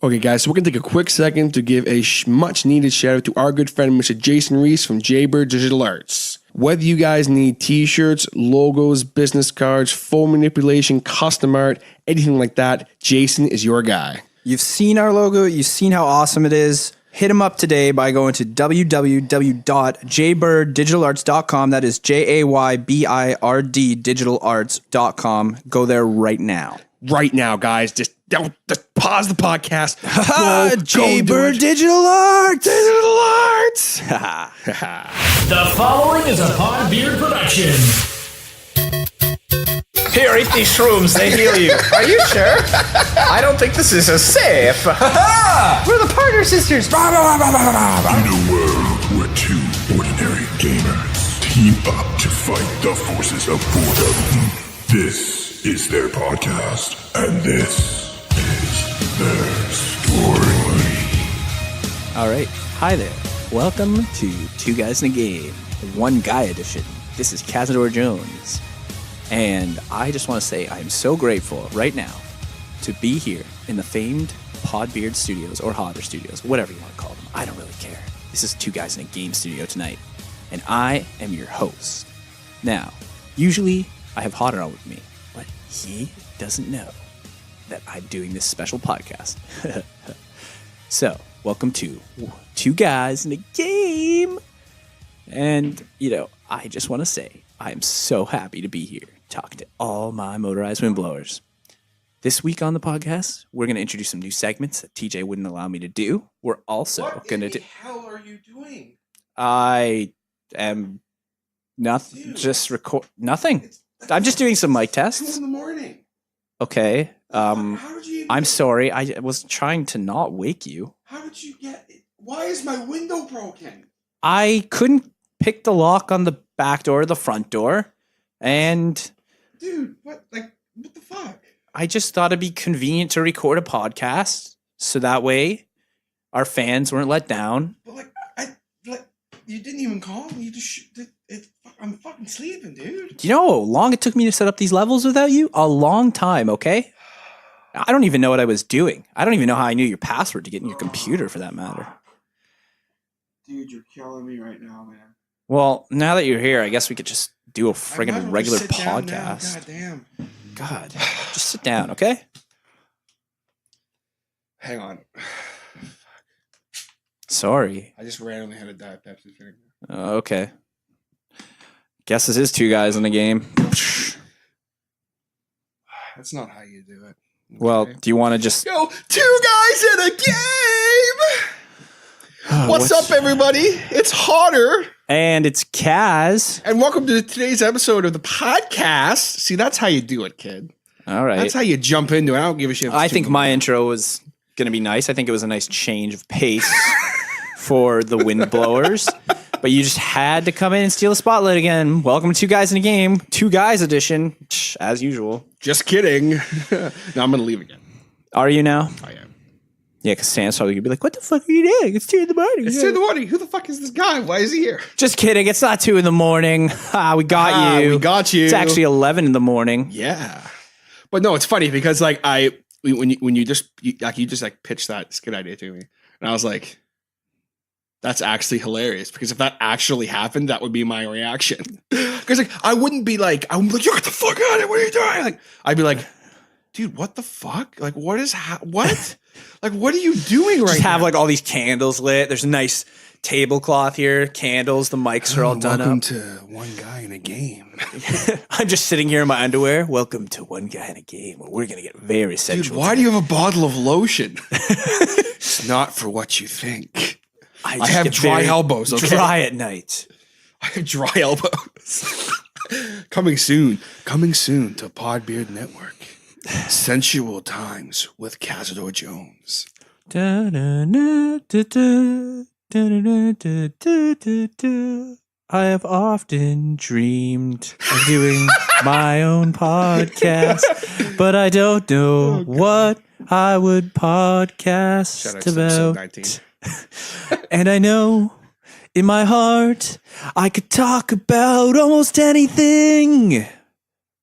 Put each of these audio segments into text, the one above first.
Okay, guys, so we're going to take a quick second to give a much-needed shout-out to our good friend, Mr. Jason Reese from Jaybird Digital Arts. Whether you guys need t-shirts, logos, business cards, phone manipulation, custom art, anything like that, Jason is your guy. You've seen our logo. You've seen how awesome it is. Hit him up today by going to www.jaybirddigitalarts.com. That is JAYBIRD digitalarts.com. Go there right now. Right now, guys. Just pause the podcast. Jaybird Digital Arts. Digital Arts. The following is a Podbeard production. Here, eat these shrooms. They heal you. Are you sure? I don't think this is safe. We're the partner sisters. In a world where two ordinary gamers team up to fight the forces of boredom, this is their podcast, and this is their story. All right. Hi there. Welcome to Two Guys in a Game, One Guy Edition. This is Cazador Jones. And I just want to say I'm so grateful right now to be here in the famed Podbeard Studios or Hodder Studios, whatever you want to call them. I don't really care. This is Two Guys in a Game studio tonight, and I am your host. Now, usually I have Hodder on with me, but he doesn't know that I'm doing this special podcast. So, welcome to Two Guys in a Game. And, I just want to say I am so happy to be here talking to all my motorized windblowers. This week on the podcast, we're going to introduce some new segments that TJ wouldn't allow me to do. We're also going to do... What the hell are you doing? I am nothing. Just record nothing. I'm just doing some mic tests. 2 in the morning. Okay. How did you even I'm sorry. I was trying to not wake you. How did you get it? Why is my window broken? I couldn't pick the lock on the back door or the front door, and Dude, what the fuck? I just thought it'd be convenient to record a podcast so that way our fans weren't let down. But you didn't even call me. You just I'm fucking sleeping, dude. Do you know how long it took me to set up these levels without you? A long time, okay? I don't even know what I was doing. I don't even know how I knew your password to get in your computer, for that matter. Dude, you're killing me right now, man. Well, now that you're here, I guess we could just do a friggin' regular podcast. God damn. God, just sit down, okay? Hang on. Sorry. I just randomly had a Diet Pepsi drink. Okay. Guess this is Two Guys in the Game. That's not how you do it. Okay. Well, do you want to just... Go, Two Guys in a Game! What's up, everybody? It's Hodder. And it's Caz. And welcome to today's episode of the podcast. See, that's how you do it, kid. All right. That's how you jump into it. I don't give a shit. I think my intro was going to be nice. I think it was a nice change of pace for the windblowers. But you just had to come in and steal the spotlight again. Welcome to Two Guys in a Game, Two Guys edition, as usual. Just kidding. No, I'm going to leave again. Are you now? I am. Yeah, because Sam's probably going to be like, what the fuck are you doing? It's 2 in the morning. It's 2 in the morning. Who the fuck is this guy? Why is he here? Just kidding. It's not 2 in the morning. We got you. We got you. It's actually 11 in the morning. Yeah. But no, it's funny because when you just pitched that skit idea to me, and I was like, that's actually hilarious, because if that actually happened, that would be my reaction. Because I wouldn't be like, you get the fuck out of it. What are you doing? I'd be like, dude, what the fuck? What is what? What are you doing right now? Just have all these candles lit. There's a nice tablecloth here, candles. The mics are all done up. Welcome to One Guy in a Game. I'm just sitting here in my underwear. Welcome to One Guy in a Game, where we're gonna get very sensual. Dude, why do you have a bottle of lotion? It's not for what you think. I have dry elbows. Okay? Dry at night. I have dry elbows. Coming soon to Podbeard Network. Sensual Times with Cazador Jones. I have often dreamed of doing my own podcast, but I don't know what I would podcast about. And I know in my heart I could talk about almost anything,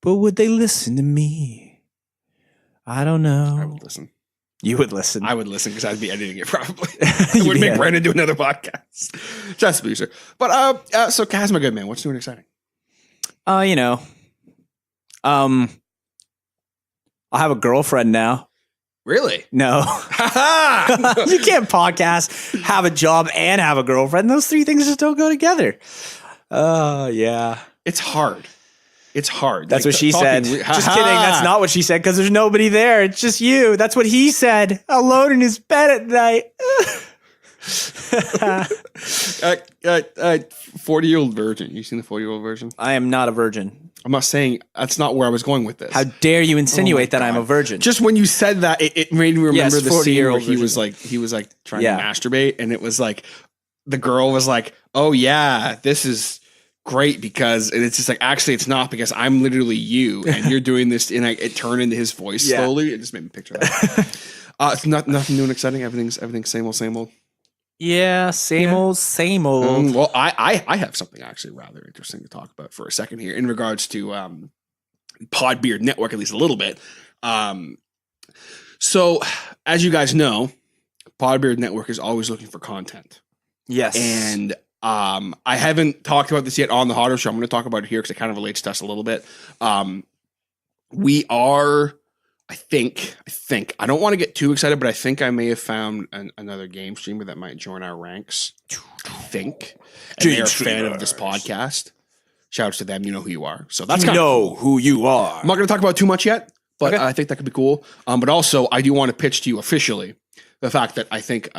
but would they listen to me? I don't know. I would listen. You would listen. I would listen because I'd be editing it probably. It would make Brandon do another podcast. Just a booster. But so Kaz, my good man, what's new and exciting? I have a girlfriend now. Really? No. You can't podcast, have a job, and have a girlfriend. Those three things just don't go together. Yeah. It's hard. It's hard. That's what she said. Just kidding. That's not what she said because there's nobody there. It's just you. That's what he said. Alone in his bed at night. 40-year-old virgin. You seen the 40-year-old version? I am not a virgin. I'm not saying that's not where I was going with this. How dare you insinuate that I'm a virgin? Just when you said that, it made me remember the scene where he was like trying to masturbate, and it was like the girl was like, "Oh yeah, this is great," because and it's just like actually it's not because I'm literally you and you're doing this, and it turned into his voice slowly. It just made me picture that. It's nothing new and exciting. Everything's same old. Yeah, same old. Well, I have something actually rather interesting to talk about for a second here in regards to Podbeard Network, at least a little bit. So, as you guys know, Podbeard Network is always looking for content. Yes. And I haven't talked about this yet on the Hodder Show. I'm going to talk about it here because it kind of relates to us a little bit. We are... I think I don't want to get too excited, but I think I may have found another game streamer that might join our ranks. And they're a fan of this podcast. Shout out to them. You know who you are. So that's who you are. I'm not going to talk about it too much yet, but I think that could be cool. But also, I do want to pitch to you officially the fact that I think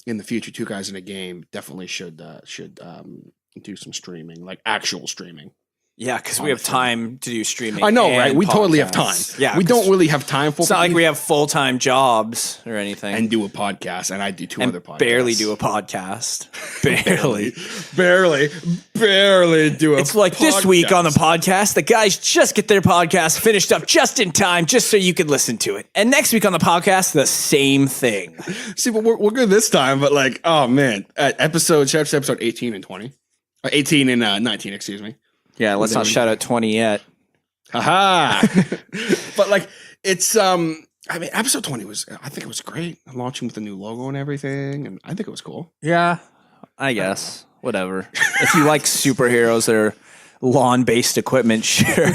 in the future, Two Guys in a Game definitely should do some streaming, like actual streaming. Yeah, because we have time to do streaming. I know, right? We totally have time. Yeah, we don't really have time for. It's not like we have full-time jobs or anything. And do a podcast, and I do two other podcasts. Barely do a podcast. barely do a. It's like podcast. This week on the podcast, the guys just get their podcast finished up just in time, just so you could listen to it. And next week on the podcast, the same thing. See, but we're good this time. But like, oh man, episode 18 and 20, 18 and 19. Excuse me. Yeah, let's not shout out 20 yet. Haha. But like it's I mean episode 20 I think it was great. Launching with the new logo and everything, and I think it was cool. Yeah, I guess. Whatever. If you like superheroes that are lawn-based equipment, sure.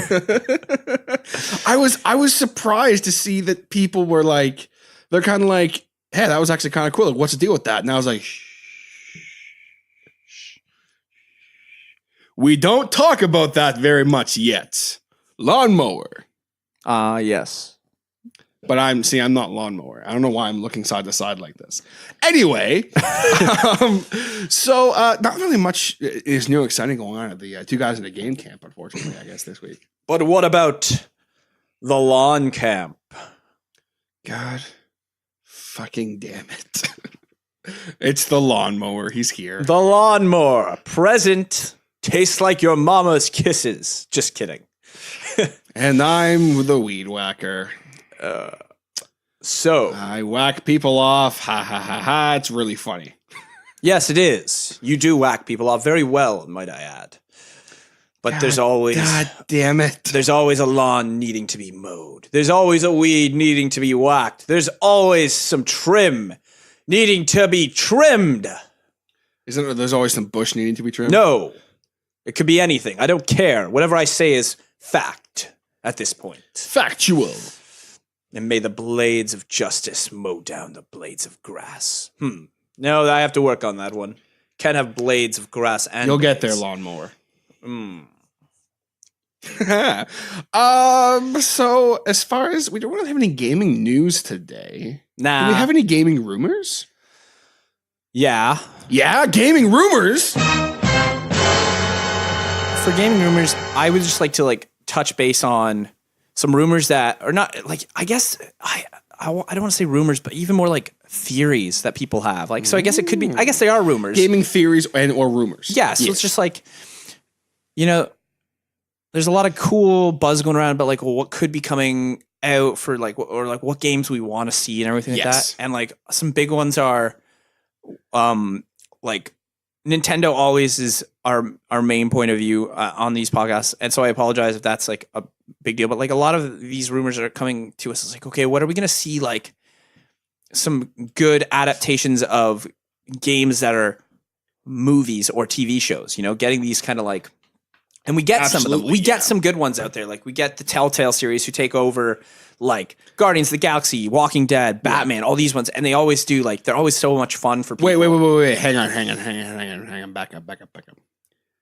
I was surprised to see that people were like they're kind of like, hey, that was actually kind of cool. Like, what's the deal with that? And I was like, we don't talk about that very much yet. Lawnmower. Yes. But I'm not lawnmower. I don't know why I'm looking side to side like this. Anyway, so not really much is new exciting going on at the Two Guys in a Game camp, unfortunately, I guess, this week. But what about the lawn camp? God fucking damn it. It's the lawnmower. He's here. The lawnmower. Present. Tastes like your mama's kisses. Just kidding. And I'm the weed whacker. So I whack people off. Ha ha ha ha. It's really funny. Yes, it is. You do whack people off very well, might I add. But there's always... God damn it. There's always a lawn needing to be mowed. There's always a weed needing to be whacked. There's always some trim needing to be trimmed. Isn't there, there's always some bush needing to be trimmed? No. It could be anything. I don't care. Whatever I say is fact at this point. Factual. And may the blades of justice mow down the blades of grass. No, I have to work on that one. Can't have blades of grass and You'll blades. get there, lawnmower. So as far as we don't really have any gaming news today. Nah. Do we have any gaming rumors? Yeah. Yeah, gaming rumors. For gaming rumors, I would just like to touch base on some rumors that are not I guess I don't want to say rumors, but even more like theories that people have. So I guess it could be, I guess they are rumors. Gaming theories or rumors. Yeah. So it's just there's a lot of cool buzz going around about what could be coming out for what games we want to see and everything like that. And some big ones are Nintendo always is our main point of view on these podcasts. And so I apologize if that's a big deal, but a lot of these rumors that are coming to us is okay, what are we going to see some good adaptations of games that are movies or TV shows, you know, getting these kind of like, and we get some of them. We get some good ones out there. Like we get the Telltale series who take over like Guardians of the Galaxy, Walking Dead, Batman, all these ones. And they always do like, they're always so much fun for people. Wait. Hang on. Back up.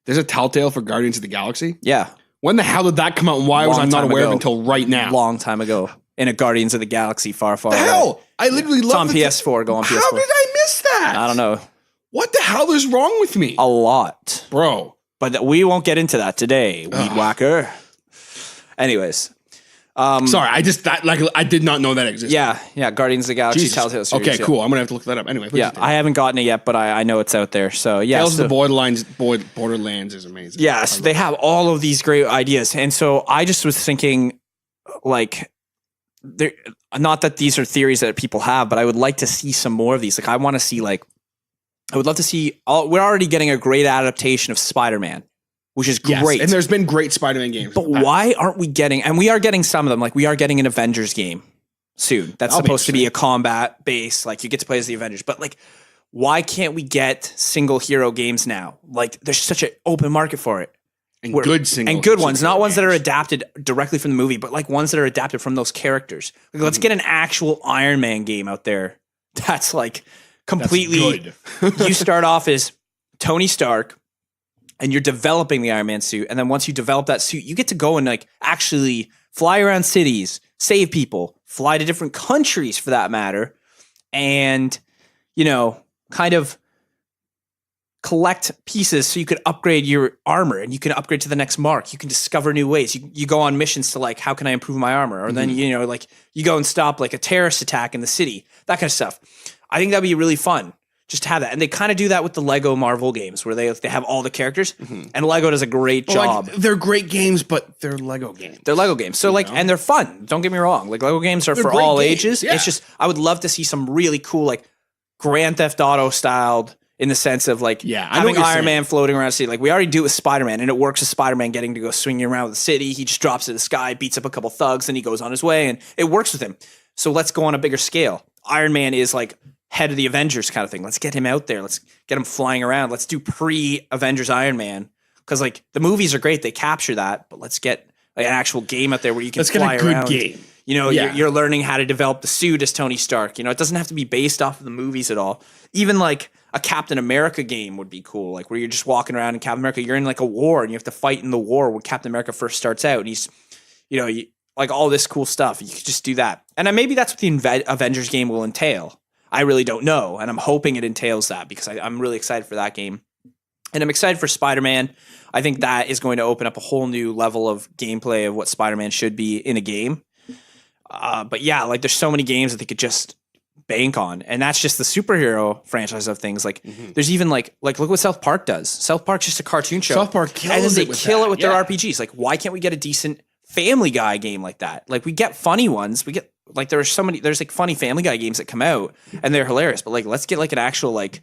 There's a Telltale for Guardians of the Galaxy? Yeah. When the hell did that come out and why was I not aware of it until right now? Long time ago. In a Guardians of the Galaxy far away. Hell? I literally love it. It's on PS4. Go on PS4. How did I miss that? I don't know. What the hell is wrong with me? A lot. Bro. But we won't get into that today, weed whacker. Anyways. Sorry, I did not know that existed. Yeah, Guardians of the Galaxy Telltale series. Okay, cool. I'm gonna have to look that up. Anyway, yeah, I haven't gotten it yet, but I know it's out there. So yeah, Tales of the Borderlands is amazing. Yeah, so they have all of these great ideas, and so I just was thinking, like, not that these are theories that people have, but I would like to see some more of these. Like, I want to see I would love to see. We're already getting a great adaptation of Spider-Man, which is great. And there's been great Spider-Man games. But why aren't we getting, and we are getting some of them, like we are getting an Avengers game soon. That's supposed to be a combat base, like you get to play as the Avengers. But like, why can't we get single hero games now? Like there's such an open market for it. And good ones, not ones that are adapted directly from the movie, but like ones that are adapted from those characters. Like, let's get an actual Iron Man game out there. That's like completely, you start off as Tony Stark, and you're developing the Iron Man suit. And then once you develop that suit, you get to go and like actually fly around cities, save people, fly to different countries for that matter. And, you know, kind of collect pieces so you could upgrade your armor and you can upgrade to the next mark. You can discover new ways. You go on missions to like, how can I improve my armor? Or then, you know, like you go and stop like a terrorist attack in the city, that kind of stuff. I think that'd be really fun. Just to have that. And they kind of do that with the Lego Marvel games where they have all the characters and Lego does a great job. Like, they're great games, but they're Lego games. They're Lego games. So like, and they're fun. Don't get me wrong. Like Lego games are for all ages. Yeah. It's just, I would love to see some really cool, like Grand Theft Auto styled in the sense of like having Iron Man floating around the city. Like we already do it with Spider-Man and it works with Spider-Man getting to go swinging around the city. He just drops to the sky, beats up a couple thugs and he goes on his way and it works with him. So let's go on a bigger scale. Iron Man is like head of the Avengers kind of thing. Let's get him out there. Let's get him flying around. Let's do pre-Avengers Iron Man. Because like the movies are great. They capture that. But let's get like, an actual game out there where you can fly around. Let's get a good game. You know, you're learning how to develop the suit as Tony Stark. You know, it doesn't have to be based off of the movies at all. Even like a Captain America game would be cool. Like where you're just walking around in Captain America. You're in like a war and you have to fight in the war when Captain America first starts out. And he's, you know, like all this cool stuff. You could just do that. And then maybe that's what the Avengers game will entail. I really don't know, and I'm hoping it entails that because I'm really excited for that game. And I'm excited for Spider-Man. I think that is going to open up a whole new level of gameplay of what Spider-Man should be in a game. But yeah, like there's so many games that they could just bank on, and that's just the superhero franchise of things. Like there's even like look what South Park does. South Park's just a cartoon show. South Park kills and then they it with kill that. It with their RPGs. Like why can't we get a decent Family Guy game like that? Like we get funny ones. We get like there's like funny Family Guy games that come out and they're hilarious. But like let's get like an actual like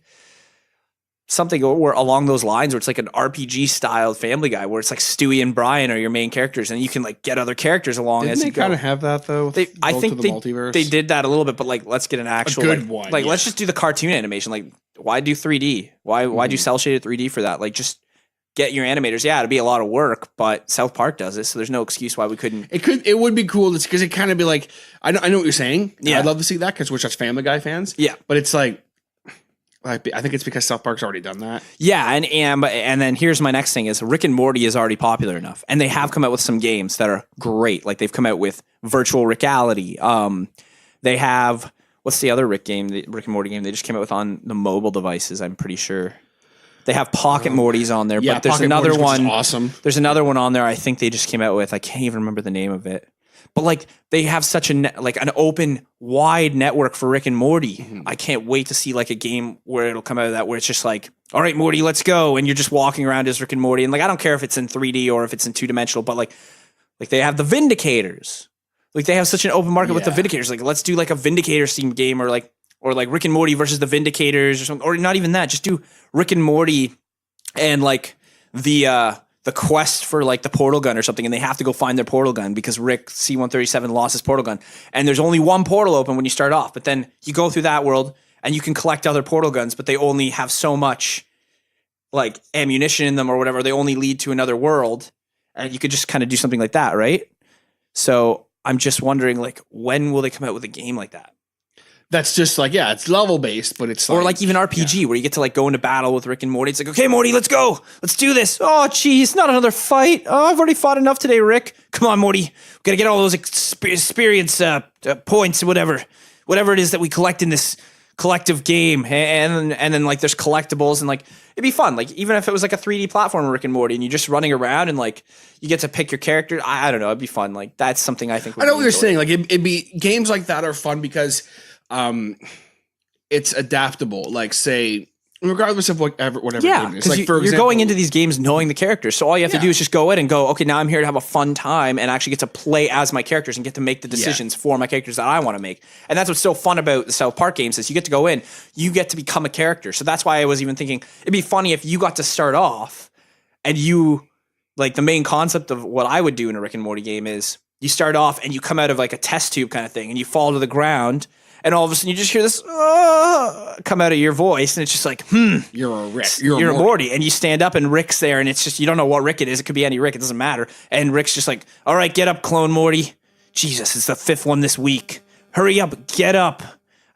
something where along those lines where it's like an RPG styled Family Guy where it's like Stewie and Brian are your main characters and you can like get other characters along. Didn't as they you go. kind of have that though? I think multiverse? They did that a little bit, but like let's get an actual good one. Like let's just do the cartoon animation. Like why do 3D? Why do cell shaded 3D for that? Like just get your animators. Yeah, it'd be a lot of work, but South Park does it, so there's no excuse why we couldn't. It would be cool because it kind of be like I know what you're saying. Yeah, I'd love to see that because we're such Family Guy fans. Yeah, but it's like I think it's because South Park's already done that. Yeah, and then here's my next thing is Rick and Morty is already popular enough, and they have come out with some games that are great. Like they've come out with virtual reality. They have what's the other Rick and Morty game they just came out with on the mobile devices? I'm pretty sure. They have Pocket Mortys on there, but there's Pocket another Morty's, one. Awesome. There's another one on there. I think they just came out with. I can't even remember the name of it. But like they have such an open, wide network for Rick and Morty. Mm-hmm. I can't wait to see like a game where it'll come out of that where it's just like, all right, Morty, let's go, and you're just walking around as Rick and Morty. And like I don't care if it's in 3D or if it's in 2-dimensional, but like they have the Vindicators. Like they have such an open market with the Vindicators. Like let's do like a Vindicators themed game or like Rick and Morty versus the Vindicators or something, or not even that. Just do Rick and Morty and like the the quest for like the portal gun or something, and they have to go find their portal gun because Rick C-137 lost his portal gun, and there's only one portal open when you start off. But then you go through that world and you can collect other portal guns, but they only have so much like ammunition in them or whatever. They only lead to another world, and you could just kind of do something like that, right? So I'm just wondering, like, when will they come out with a game like that? That's just like, yeah, it's level based, but it's Or like even RPG where you get to like go into battle with Rick and Morty. It's like, okay, Morty, let's go. Let's do this. Oh, geez, not another fight. Oh, I've already fought enough today, Rick. Come on, Morty. We got to get all those experience points or whatever it is that we collect in this collective game. And then like there's collectibles and like it'd be fun. Like even if it was like a 3D platform Rick and Morty and you're just running around and like you get to pick your character. I don't know. It'd be fun. Like that's something I think. I know what you're saying. Like it'd be games like that are fun because it's adaptable. Like say, regardless of whatever game it is. Like you're going into these games knowing the characters, so all you have to do is just go in and go, okay, now I'm here to have a fun time and actually get to play as my characters and get to make the decisions for my characters that I want to make. And that's what's so fun about the South Park games is you get to go in, you get to become a character. So that's why I was even thinking it'd be funny if you got to start off and you like the main concept of what I would do in a Rick and Morty game is you start off and you come out of like a test tube kind of thing and you fall to the ground. And all of a sudden, you just hear this come out of your voice, and it's just like, you're a Rick. You're a Morty. And you stand up, and Rick's there, and it's just, you don't know what Rick it is. It could be any Rick. It doesn't matter. And Rick's just like, all right, get up, clone Morty. Jesus, it's the 5th one this week. Hurry up, get up.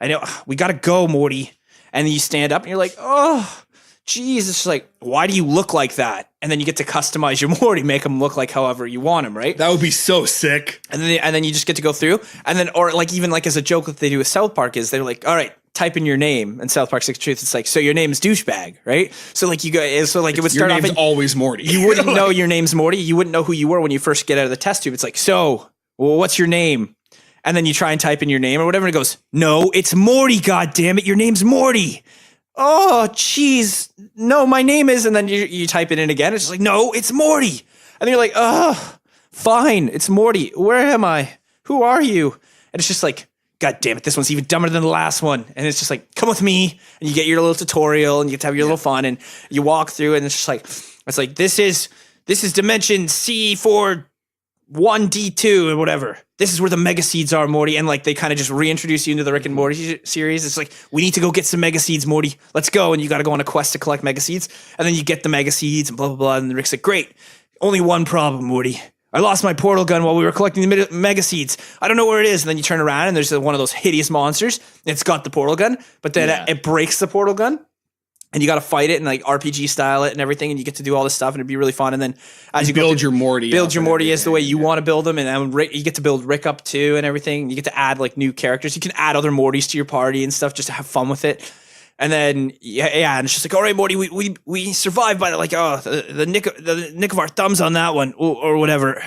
I know, we got to go, Morty. And then you stand up, and you're like, oh, geez. It's just like, why do you look like that? And then you get to customize your Morty, make him look like however you want him, right? That would be so sick. And then you just get to go through, and then or like even like as a joke that they do with South Park is they're like, all right, type in your name, and South Park 6 Truth. It's like, so your name is douchebag, right? So like you go, so like it would start your off. Name's always Morty. You wouldn't know your name's Morty. You wouldn't know who you were when you first get out of the test tube. It's like, so, well, what's your name? And then you try and type in your name or whatever, and it goes, no, it's Morty. God damn it, your name's Morty. Oh, jeez. No, my name is, and then you type it in again. It's just like, no, it's Morty. And then you're like, oh, fine, it's Morty. Where am I? Who are you? And it's just like, God damn it, this one's even dumber than the last one. And it's just like, come with me. And you get your little tutorial and you get to have your little fun and you walk through and it's just like, this is dimension C4 1D2 or whatever. This is where the mega seeds are, Morty. And like they kind of just reintroduce you into the Rick and Morty series. It's like, we need to go get some mega seeds, Morty. Let's go. And you got to go on a quest to collect mega seeds. And then you get the mega seeds and blah, blah, blah. And Rick's like, great. Only one problem, Morty. I lost my portal gun while we were collecting the mega seeds. I don't know where it is. And then you turn around and there's one of those hideous monsters. It's got the portal gun, but then it breaks the portal gun. And you got to fight it and like RPG style it and everything, and you get to do all this stuff, and it'd be really fun. And then as you build your Morty, as the way you want to build them, and then you get to build Rick up too, and everything. You get to add like new characters. You can add other Mortys to your party and stuff just to have fun with it. And then and it's just like, all right, Morty, we survived by like the nick of our thumbs on that one or whatever.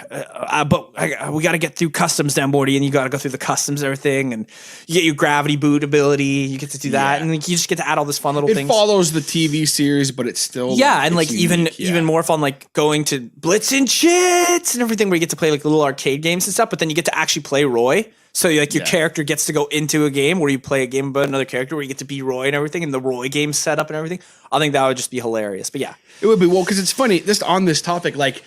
But we got to get through customs now, Morty, and you got to go through the customs and everything, and you get your gravity boot ability. You get to do that, and like, you just get to add all this fun little things. It follows the TV series, but it's still and like even more fun, like going to Blitz and Chits and everything, where you get to play like little arcade games and stuff. But then you get to actually play Roy. So like your character gets to go into a game where you play a game about another character where you get to be Roy and everything, and the Roy game set up and everything. I think that would just be hilarious. But yeah, it would be. Well, because it's funny, just on this topic, like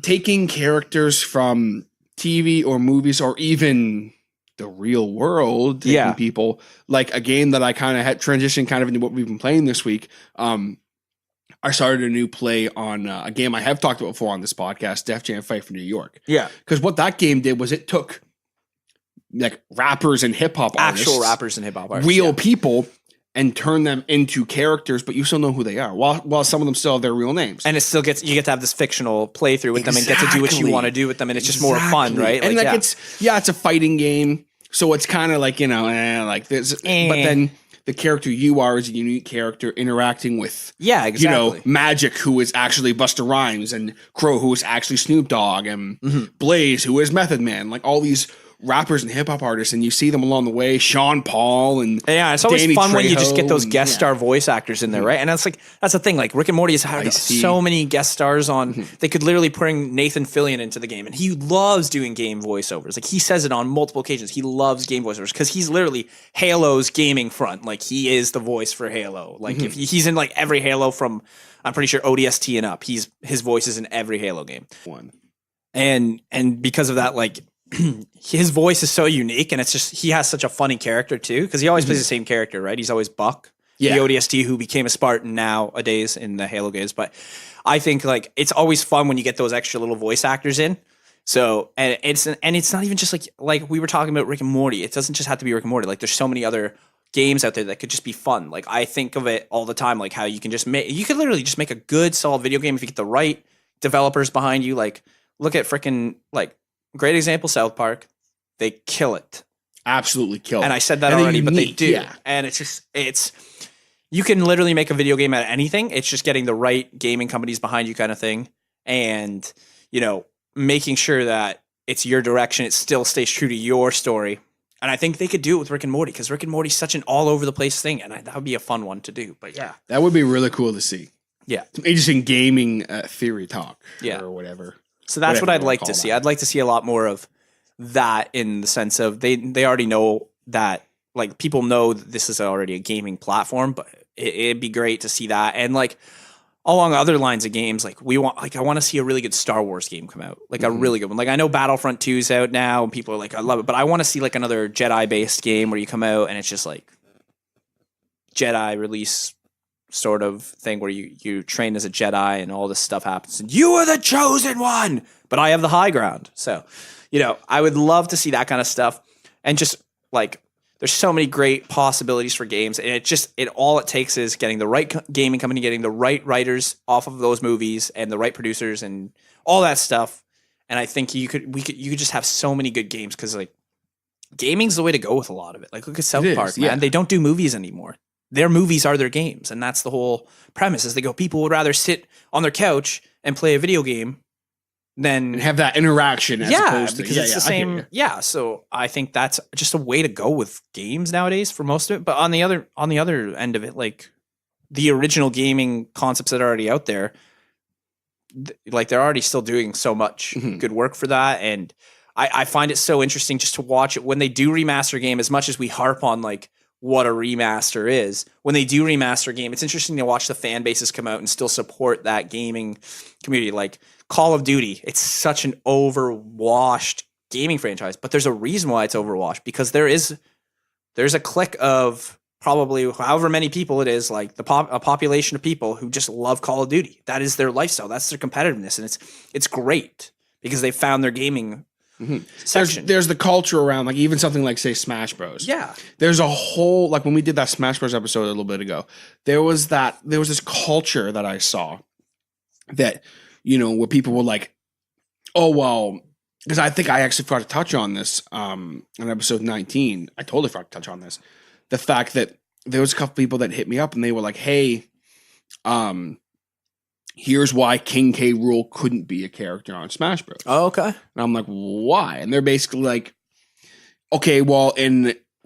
taking characters from TV or movies or even the real world, taking people, like a game that I kind of had transitioned kind of into what we've been playing this week. I started a new play on a game I have talked about before on this podcast, Def Jam Fight for New York. Yeah, because what that game did was it took like rappers and hip hop artists, actual rappers and hip hop artists, real people, and turn them into characters, but you still know who they are. While some of them still have their real names, and it still you get to have this fictional playthrough with them and get to do what you want to do with them, and it's just more fun, right? And like it's a fighting game, so it's kind of like like this, but then the character you are is a unique character interacting with, Magic, who is actually Busta Rhymes, and Crow, who is actually Snoop Dogg, and Blaze, who is Method Man, like all these rappers and hip hop artists, and you see them along the way. Sean Paul and it's always Danny fun when you just get those Trejo guest star voice actors in there, right? And that's the thing. Like Rick and Morty has had Ice-T. so many guest stars on. They could literally bring Nathan Fillion into the game, and he loves doing game voiceovers. Like he says it on multiple occasions. He loves game voiceovers because he's literally Halo's gaming front. Like he is the voice for Halo. Like if he's in like every Halo from, I'm pretty sure ODST and up. His voice is in every Halo game. And because of that, like his voice is so unique, and it's just he has such a funny character too, because he always plays the same character, right? He's always Buck, the ODST who became a Spartan nowadays in the Halo games. But I think like it's always fun when you get those extra little voice actors in. So and it's not even just like we were talking about Rick and Morty. It doesn't just have to be Rick and Morty. Like there's so many other games out there that could just be fun. Like I think of it all the time, like how you could literally just make a good solid video game if you get the right developers behind you. Like look at freaking like great example, South Park. They kill it. Absolutely kill it. And I said that already, but they do. Yeah. And it's you can literally make a video game out of anything. It's just getting the right gaming companies behind you kind of thing. And, making sure that it's your direction. It still stays true to your story. And I think they could do it with Rick and Morty because Rick and Morty's such an all over the place thing. And that would be a fun one to do. But yeah. That would be really cool to see. Yeah. Some interesting gaming theory talk. Yeah. Or whatever. So that's what I'd like to see. I'd like to see a lot more of that in the sense of they already know that, like, people know that this is already a gaming platform, but it'd be great to see that. And like along other lines of games, like I want to see a really good Star Wars game come out, like a really good one. Like I know Battlefront 2 is out now and people are like, I love it, but I want to see like another Jedi based game where you come out and it's just like Jedi release sort of thing where you train as a Jedi and all this stuff happens and you are the chosen one, but I have the high ground. So, I would love to see that kind of stuff. And just like, there's so many great possibilities for games. And all it takes is getting the right gaming company, getting the right writers off of those movies and the right producers and all that stuff. And I think you could just have so many good games. Cause like gaming's the way to go with a lot of it. Like look at South Park, man. They don't do movies anymore. Their movies are their games, and that's the whole premise. Is they go, people would rather sit on their couch and play a video game than have that interaction. As opposed to, because it's the same. Yeah, so I think that's just a way to go with games nowadays for most of it. But on the other end of it, like the original gaming concepts that are already out there, like they're already still doing so much good work for that, and I find it so interesting just to watch it when they do remaster a game. As much as we harp on like what a remaster is, when they do remaster a game, it's interesting to watch the fan bases come out and still support that gaming community. Like Call of Duty, it's such an overwashed gaming franchise, but there's a reason why it's overwashed, because there's a clique of probably however many people it is, like a population of people who just love Call of Duty. That is their lifestyle. That's their competitiveness. And it's great because they found their gaming section. There's the culture around, like even something like say Smash Bros. Yeah. There's a whole, like when we did that Smash Bros episode a little bit ago, there was this culture that I saw that, where people were like, oh, well, because I think I actually forgot to touch on this on episode 19. I totally forgot to touch on this. The fact that there was a couple people that hit me up and they were like, hey, here's why King K. Rool couldn't be a character on Smash Bros. Oh, okay. And I'm like, why? And they're basically like, okay, well,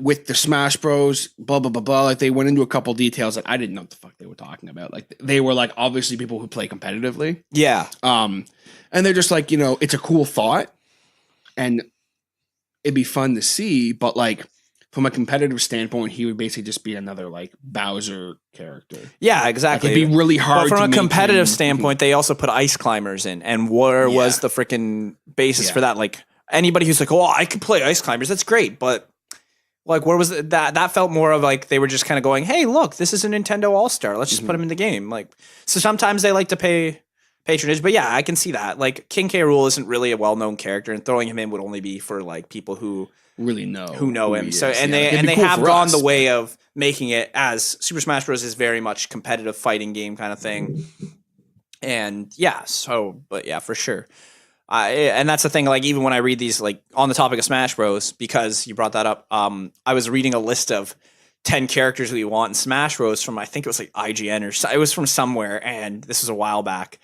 with the Smash Bros, blah, blah, blah, blah. Like they went into a couple details that I didn't know what the fuck they were talking about. Like they were like, obviously people who play competitively. Yeah. And they're just like, it's a cool thought and it'd be fun to see, but like from a competitive standpoint, he would basically just be another like Bowser character. Yeah, exactly. Like, it'd be really hard. But from a competitive standpoint, they also put ice climbers in, and where was the freaking basis for that? Like anybody who's like, "Oh, I could play ice climbers," that's great, but like, where was that? That felt more of like they were just kind of going, "Hey, look, this is a Nintendo All Star. Let's just put him in the game." Like, so sometimes they like to pay patronage, but yeah, I can see that. Like King K. Rool isn't really a well-known character, and throwing him in would only be for like people who really know him. So they have gone the way of making it as Super Smash Bros. Is very much competitive fighting game kind of thing. And yeah, but yeah, for sure. And that's the thing, like even when I read these, like on the topic of Smash Bros, because you brought that up, I was reading a list of 10 characters we want in Smash Bros from, I think it was like IGN or it was from somewhere, and this was a while back.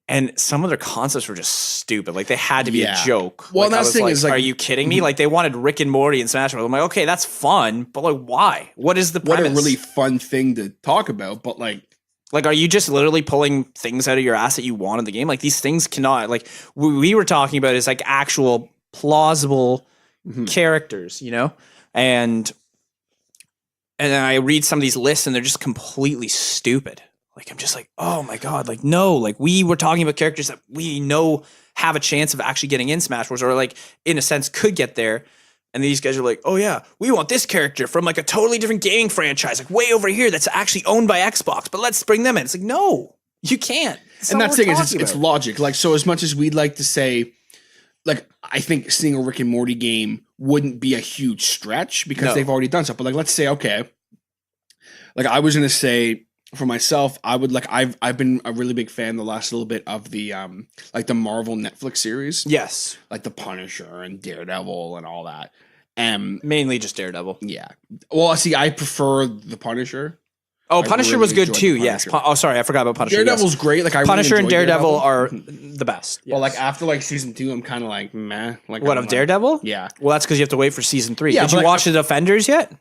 And some of their concepts were just stupid. Like they had to be a joke. Well, like, that's the thing is, like, are you kidding me? Like they wanted Rick and Morty in Smash Bros. I'm like, okay, that's fun, but like, why? What is the premise? What a really fun thing to talk about, but like, are you just literally pulling things out of your ass that you want in the game? Like these things cannot. Like we were talking about is like actual plausible characters, you know, and then I read some of these lists and they're just completely stupid. Like, I'm just like, oh my God, like, no, like we were talking about characters that we know have a chance of actually getting in Smash Bros. Or like, in a sense, could get there. And these guys are like, oh yeah, we want this character from like a totally different gaming franchise, like way over here that's actually owned by Xbox, but let's bring them in. It's like, no, you can't. And that's the thing is, it's logic. Like, so as much as we'd like to say, like, I think seeing a Rick and Morty game wouldn't be a huge stretch because they've already done stuff. But like, let's say, okay, like I was going to say, for myself, I would like I've been a really big fan the last little bit of the like the Marvel Netflix series. Yes. Like the Punisher and Daredevil and all that. Mainly just Daredevil. Yeah. Well, see, I prefer the Punisher. Oh, Punisher was good too. Yes. Oh, sorry, I forgot about Punisher. Daredevil's great. Like Punisher and Daredevil are the best. Well, like after like season 2, I'm kind of like meh. Like what of Daredevil? Yeah. Well, that's because you have to wait for season 3. Yeah, Did you watch the Defenders yet?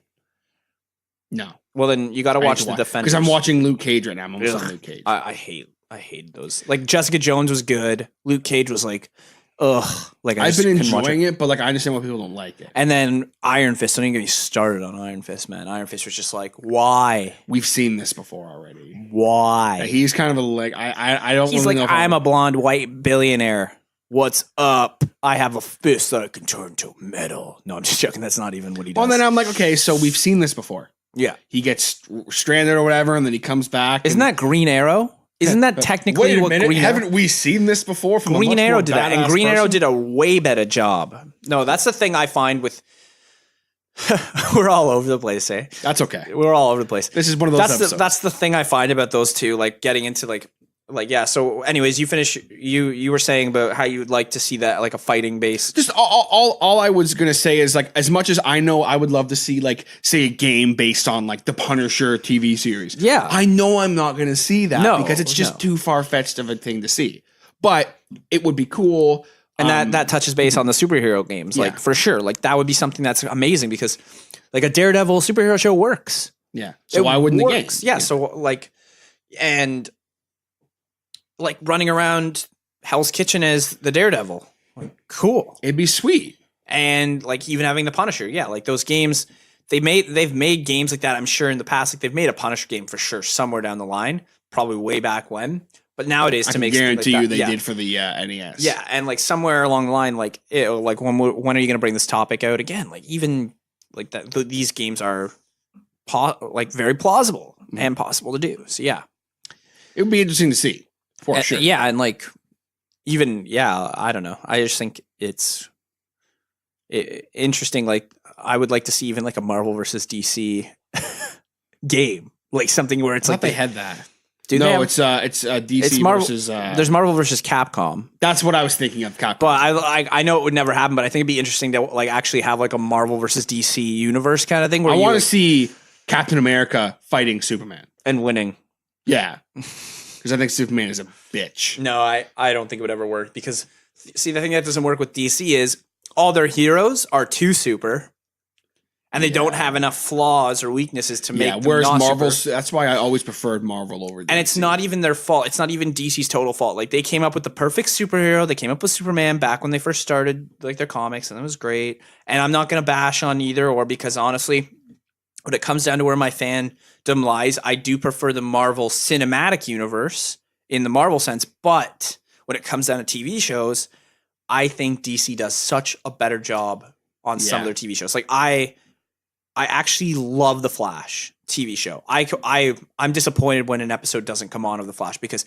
No. Well, then you got to watch the Defenders because I'm watching Luke Cage right now. I'm on Luke Cage. I hate those. Like Jessica Jones was good. Luke Cage was like, ugh. Like I've been enjoying it, but like I understand why people don't like it. And then Iron Fist. Don't even get me started on Iron Fist, man. Iron Fist was just like, why? We've seen this before already. Why? He's kind of a like I don't. He's really like, know I'm a blonde white billionaire. What's up? I have a fist that I can turn to metal. No, I'm just joking. That's not even what he does. Well, then I'm like, okay, so we've seen this before. Yeah. He gets stranded or whatever, and then he comes back. Isn't that Green Arrow? Isn't that technically Wait a what minute, Green haven't we seen this before from Green a much Arrow more did that, and badass Green Arrow person? did a way better job. No, that's the thing I find with we're all over the place, eh? That's okay. We're all over the place. This is one of those episodes. That's the thing I find about those two, like getting into like yeah. So, anyways, you finish. You were saying about how you would like to see that like a fighting base. Just all I was gonna say is like as much as I know I would love to see like say a game based on like the Punisher TV series. Yeah, I know I'm not gonna see that because it's just no. too far fetched of a thing to see. But it would be cool. And that touches base on the superhero games, like for sure. Like that would be something that's amazing because like a Daredevil superhero show works. Yeah. So why wouldn't the game? Yeah. So like and like running around Hell's Kitchen as the Daredevil. Like, cool. It'd be sweet. And like even having the Punisher. Yeah, like those games they've made games like that, I'm sure in the past. Like they've made a Punisher game for sure somewhere down the line, probably way back when. But nowadays to make guarantee like you that, they did for the NES. Yeah, and like somewhere along the line, like like when are you going to bring this topic out again? Like even like that these games are like very plausible and possible to do. So yeah, it would be interesting to see. For sure. Yeah, and like even I don't know. I just think it's interesting. Like I would like to see even like a Marvel versus DC game, like something where it's like they had that. No, it's DC it's Marvel, versus. There's Marvel versus Capcom. That's what I was thinking of, Capcom. But I know it would never happen. But I think it'd be interesting to like actually have like a Marvel versus DC universe kind of thing. Where I want to see Captain America fighting Superman and winning. Yeah, because I think Superman is a bitch. No, I don't think it would ever work because see the thing that doesn't work with DC is all their heroes are too super. And they don't have enough flaws or weaknesses to make them whereas not Marvel's, super. that's why I always preferred Marvel over DC. And it's not even their fault. It's not even DC's total fault. Like they came up with the perfect superhero. They came up with Superman back when they first started like their comics, and it was great. And I'm not going to bash on either or because honestly, when it comes down to where my fandom lies, I do prefer the Marvel Cinematic Universe in the Marvel sense. But when it comes down to TV shows, I think DC does such a better job on some of their TV shows. Like I actually love the Flash TV show. I'm disappointed when an episode doesn't come on of the Flash because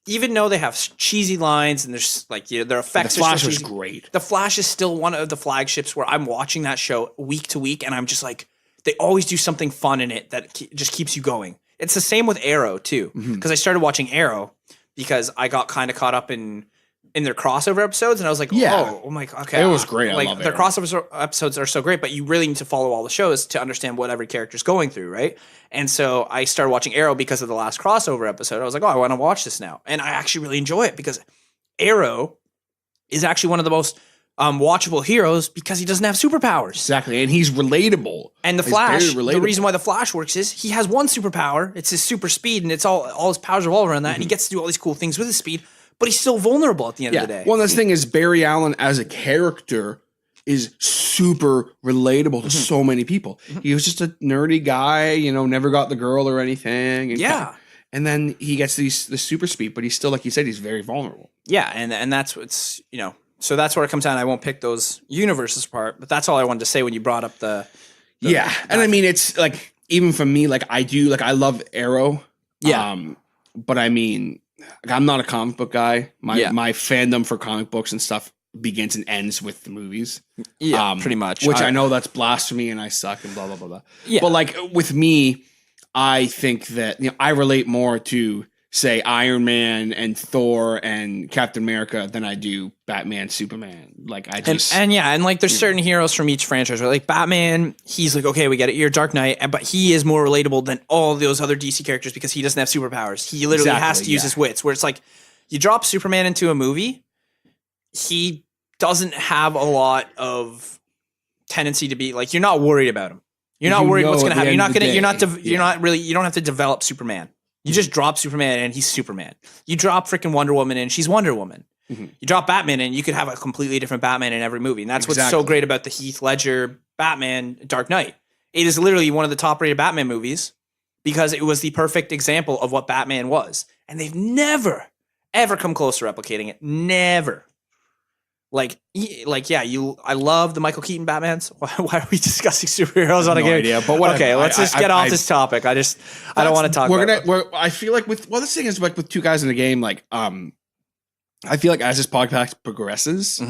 even though they have cheesy lines and there's like their effects. The Flash was cheesy, great. The Flash is still one of the flagships where I'm watching that show week to week and I'm just like they always do something fun in it that just keeps you going. It's the same with Arrow too because I started watching Arrow because I got kind of caught up in in their crossover episodes, and I was like, oh my god, okay, it was great. Like I love their Arrow. crossover episodes are so great, but you really need to follow all the shows to understand what every character's going through, right? And so I started watching Arrow because of the last crossover episode. I was like, oh, I want to watch this now, and I actually really enjoy it because Arrow is actually one of the most watchable heroes because he doesn't have superpowers. Exactly, and he's relatable. And the He's Flash, very the relatable. reason why the Flash works is he has one superpower. It's his super speed, and it's all his powers revolve around that. And he gets to do all these cool things with his speed, but he's still vulnerable at the end of the day. Well, this thing is Barry Allen as a character is super relatable to so many people. He was just a nerdy guy, you know, never got the girl or anything. And and then he gets the super speed, but he's still, like you said, he's very vulnerable. Yeah, and that's what's, you know, so that's where it comes down. I won't pick those universes apart, but that's all I wanted to say when you brought up the and I mean, it's like, even for me, like I love Arrow. Yeah. But I mean, like, I'm not a comic book guy. My fandom for comic books and stuff begins and ends with the movies. Yeah, pretty much. Which I know that's blasphemy and I suck and blah, blah, blah, blah. Yeah. But like with me, I think that, you know, I relate more to, say, Iron Man and Thor and Captain America than I do Batman, Superman. Like I just and like there's certain heroes from each franchise, right? Like Batman, he's like, okay, we get it, you're Dark Knight, but he is more relatable than all those other DC characters because he doesn't have superpowers. He literally has to use his wits. Where it's like, you drop Superman into a movie, he doesn't have a lot of tendency to be like, you're not worried about him. You're not worried what's going to happen. You don't have to develop Superman. You just drop Superman and he's Superman. You drop freaking Wonder Woman and she's Wonder Woman. You drop Batman and you could have a completely different Batman in every movie. And that's what's so great about the Heath Ledger Batman Dark Knight. It is literally one of the top rated Batman movies because it was the perfect example of what Batman was. And they've never, ever come close to replicating it. Never. I love the Michael Keaton Batmans. Why are we discussing superheroes on a game? idea, but whatever. Okay, let's just get off this topic. I don't want to talk about it. I feel like this thing is like with two guys in the game, like, I feel like as this podcast progresses,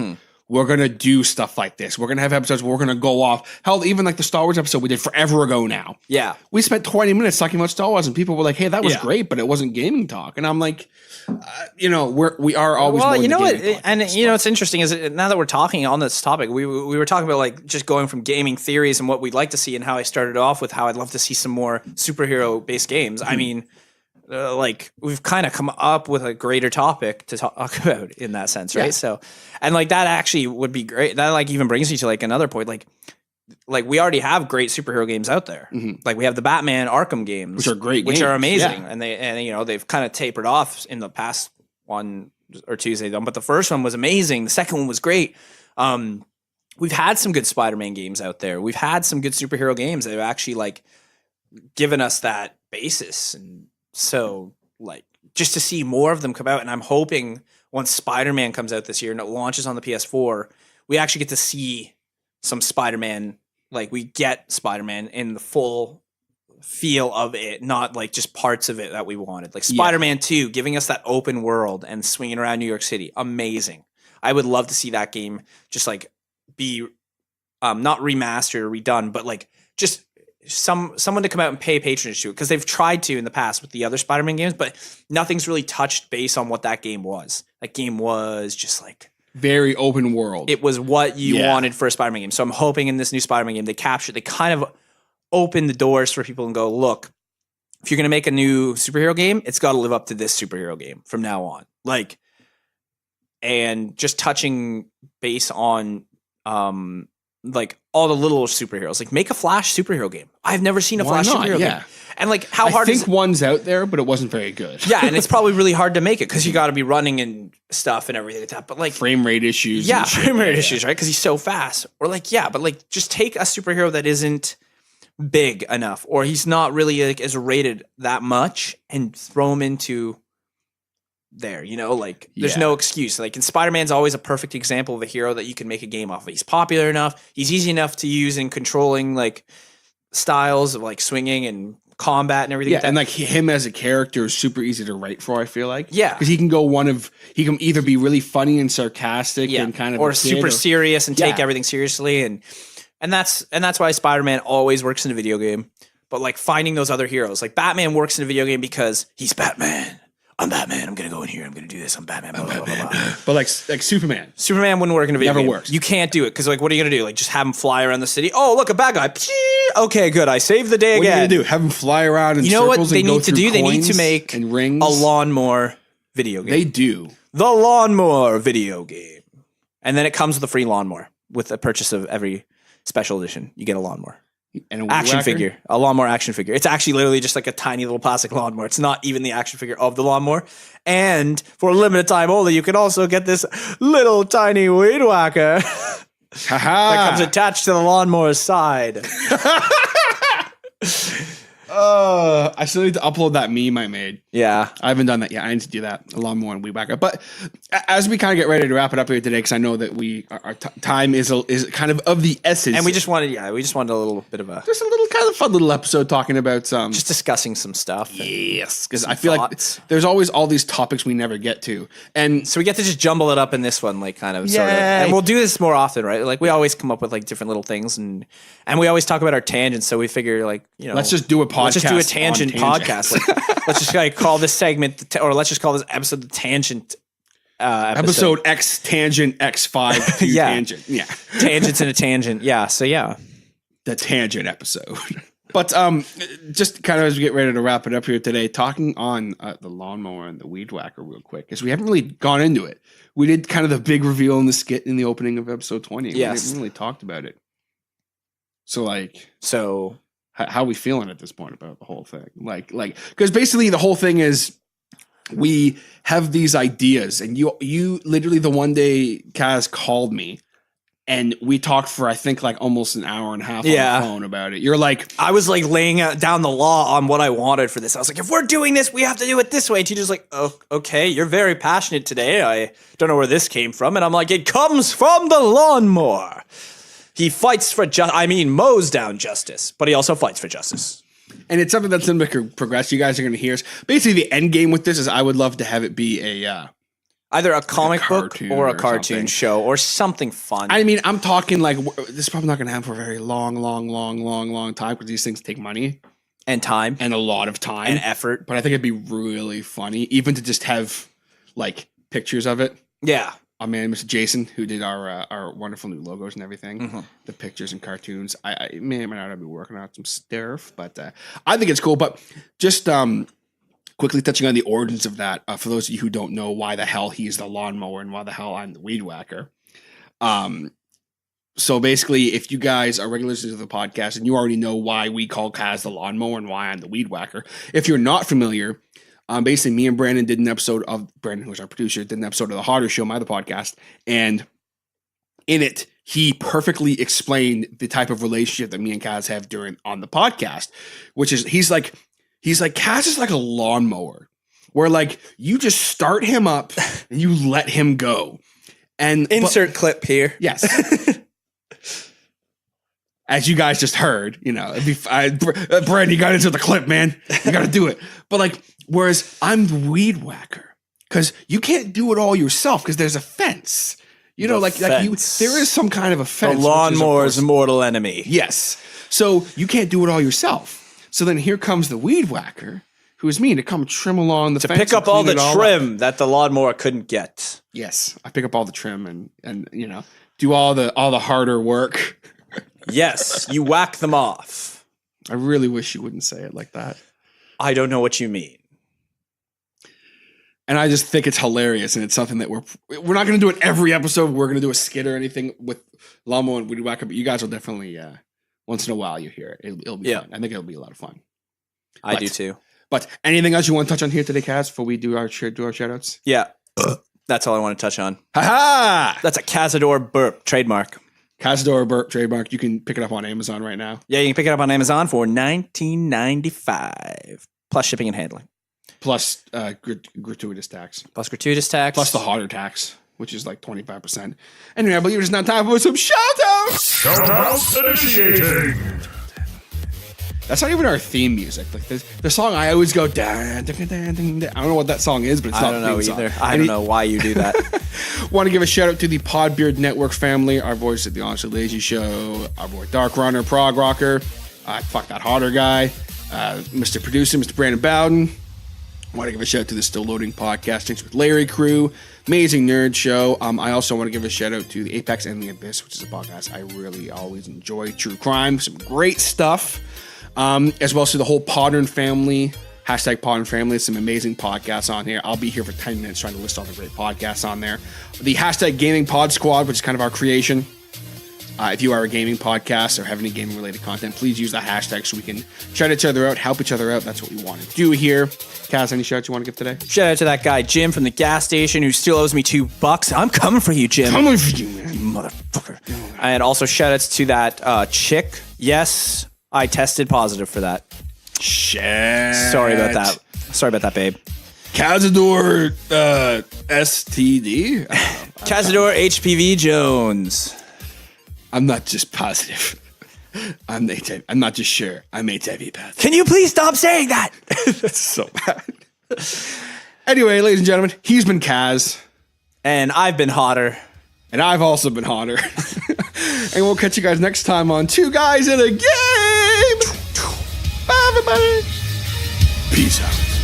we're going to do stuff like this. We're going to have episodes where we're going to go off. Hell, even like the Star Wars episode we did forever ago now. Yeah. We spent 20 minutes talking about Star Wars and people were like, hey, that was great, but it wasn't gaming talk. And I'm like, you know, we are always. Well, you know what? And you know, what's interesting is now that we're talking on this topic, we were talking about like just going from gaming theories and what we'd like to see and how I started off with how I'd love to see some more superhero based games. I mean, like we've kind of come up with a greater topic to talk about in that sense, right? Yeah. So, and like that actually would be great. That like even brings me to like another point, like we already have great superhero games out there. Like we have the Batman Arkham games, which are great, which are amazing, and you know they've kind of tapered off in the past one or two they've done, but the first one was amazing. The second one was great. We've had some good Spider-Man games out there. We've had some good superhero games that have actually like given us that basis. And so like just to see more of them come out, and I'm hoping once Spider-Man comes out this year and it launches on the PS4, we actually get to see some Spider-Man, like we get Spider-Man in the full feel of it, not like just parts of it that we wanted. Like Spider-Man 2, giving us that open world and swinging around New York City. Amazing. I would love to see that game just like be not remastered or redone, but like just someone to come out and pay patronage to it, because they've tried to in the past with the other Spider-Man games, but nothing's really touched base on what that game was. That game was just like very open world. It was what you wanted for a Spider-Man game. So I'm hoping in this new Spider-Man game they kind of open the doors for people and go, look, if you're going to make a new superhero game, it's got to live up to this superhero game from now on. Like, and just touching base on like all the little superheroes. Like make a Flash superhero game. I've never seen a Flash superhero game. And like how hard I think one's out there, but it wasn't very good. Yeah, and it's probably really hard to make it because you got to be running and stuff and everything like that. But like frame rate issues. Yeah, frame rate issues, right? Because he's so fast. Or like, but like just take a superhero that isn't big enough, or he's not really like as rated that much, and throw him into there, you know, like there's no excuse. Like, and Spider-Man's always a perfect example of a hero that you can make a game off of. He's popular enough, he's easy enough to use in controlling like styles of like swinging and combat and everything. Yeah, and like him as a character is super easy to write for, I feel like. Yeah, because he can either be really funny and sarcastic and kind of or super serious and take everything seriously, and that's why Spider-Man always works in a video game. But like finding those other heroes, like Batman works in a video game because he's Batman. I'm Batman. I'm gonna go in here. I'm gonna do this. I'm Batman. Blah, blah, blah, blah. But like Superman. Superman wouldn't work in a video Never game. works. You can't do it because like, what are you gonna do? Like, just have him fly around the city? Oh, look, a bad guy. Okay, good. I saved the day What are you again. gonna do? Have him fly around in You know what circles they and go need to through do? They need to coins make and rings. a lawnmower video game. They do. The lawnmower video game, and then it comes with a free lawnmower with the purchase of every special edition. You get a lawnmower. And a Action whacker? figure, a lawnmower action figure. It's actually literally just like a tiny little plastic lawnmower. It's not even the action figure of the lawnmower. And for a limited time only, you can also get this little tiny weed whacker Haha. that comes attached to the lawnmower's side. I still need to upload that meme I made. Yeah. I haven't done that yet. I need to do that a lot more and weed whacker. But as we kind of get ready to wrap it up here today, because I know that our time is kind of the essence. And we just wanted a little bit of a just a little kind of fun little episode talking about just discussing some stuff. yes, because some I feel thoughts. like there's always all these topics we never get to, and So we get to just jumble it up in this one, like kind of sort of. Yay. And we'll do this more often, right? Like we always come up with like different little things and we always talk about our tangents. So we figure like, you know, let's just do a podcast. let's just do a on tangent podcast. Like, let's just like call this segment or let's just call this episode the tangent episode X tangent X5 to Yeah. tangent. Yeah. Tangents in a tangent. Yeah. So yeah. The tangent episode. But just kind of as we get ready to wrap it up here today, talking on the lawnmower and the weed whacker real quick, because we haven't really gone into it. We did kind of the big reveal in the skit in the opening of episode 20. Yes. We haven't really talked about it. So like, So how are we feeling at this point about the whole thing? Like, because basically the whole thing is we have these ideas, and you literally the one day Kaz called me. And we talked for, I think, like almost an hour and a half on Yeah. the phone about it. You're like, I was like laying down the law on what I wanted for this. I was like, if we're doing this, we have to do it this way. And she's just like, oh, okay, you're very passionate today. I don't know where this came from. And I'm like, it comes from the lawnmower. He fights for mows down justice, but he also fights for justice. and it's something that's going to progress. You guys are going to hear. Basically, the end game with this is I would love to have it be a Either a comic book cartoon or a or cartoon something. show or something fun. I mean, I'm talking like this is probably not going to happen for a very long time because these things take money and time and a lot of time and effort. But I think it'd be really funny, even to just have like pictures of it. Yeah. Our man, Mr. Jason, who did our wonderful new logos and everything, Mm-hmm. the pictures and cartoons. I may or may not be working on some stuff, but I think it's cool. But just quickly touching on the origins of that, for those of you who don't know why the hell he's the lawnmower and why the hell I'm the weed whacker. So basically, if you guys are regular listeners of the podcast and you already know why we call Kaz the lawnmower and why I'm the weed whacker, if you're not familiar, basically me and Brandon did an episode of Brandon, who's our producer, did an episode of the Hodder Show, my other podcast, and in it, he perfectly explained the type of relationship that me and Kaz have on the podcast, which is he's like Kaz is like a lawnmower where like you just start him up and you let him go. And Insert clip here. yes. As you guys just heard, you know, Brandon, you got into the clip, man. You got to do it. But like, whereas I'm the weed whacker because you can't do it all yourself because there's a fence. You know, like there is some kind of a The fence. lawnmower's mortal enemy. Yes. So you can't do it all yourself. So then here comes the weed whacker, who is me, to come trim along the fence. Pick up and all clean the it trim that the lawnmower couldn't get. Yes. I pick up all the trim and you know, do all the harder work. Yes, you whack them off. I really wish you wouldn't say it like that. I don't know what you mean. And I just think it's hilarious, and it's something that we're not going to do it every episode. We're going to do a skit or anything with lawnmower and weed whacker, but you guys will definitely once in a while you hear it. It'll be fun. I think it'll be a lot of fun. I do too. But anything else you want to touch on here today, Kaz, before we do our shout outs? Yeah, that's all I want to touch on. Ha That's a Cazador burp trademark. Cazador burp trademark. You can pick it up on Amazon right now. Yeah, you can pick it up on Amazon for $19.95 plus shipping and handling, Plus gratuitous tax. plus gratuitous tax, Plus the Hodder tax, which is like 25%. Anyway, I believe it's now time for some shout-outs. Shoutouts initiating. That's not even our theme music. Like the song I always go, dan, dan, dan, dan, dan. I don't know what that song is, but it's I not don't the know theme song. either. I don't know why you do that. Want to give a shout out to the Podbeard Network family, our voice at the Honestly Lazy Show, our boy Dark Runner, Prog Rocker, fuck that Hodder guy, Mr. Producer, Mr. Brandon Bowden, Want to give a shout out to the Still Loading podcast, Drinks with Larry crew. Amazing nerd show. I also want to give a shout out to the Apex and the Abyss, which is a podcast I really always enjoy. True crime, some great stuff. As well as to the whole Podern family. Hashtag Podern family. Some amazing podcasts on here. I'll be here for 10 minutes trying to list all the great podcasts on there. The hashtag Gaming Pod Squad, which is kind of our creation. If you are a gaming podcast or have any gaming related content, please use that hashtag so we can shout each other out, help each other out. That's what we want to do here. Kaz, any shout outs you want to give today? Shout out to that guy, Jim, from the gas station who still owes me $2. I'm coming for you, Jim. Coming for you, man. Motherfucker. And also shout outs to that chick. Yes, I tested positive for that. Shit. Sorry about that, babe. Cazador STD? Cazador HPV Jones. I'm not just positive. I'm HIV. I'm not just sure. I'm HIV positive. Can you please stop saying that? That's so bad. Anyway, ladies and gentlemen, he's been Kaz. And I've been Hodder. And I've also been Hodder. And we'll catch you guys next time on Two Guys in a Game. Bye, everybody. Peace out.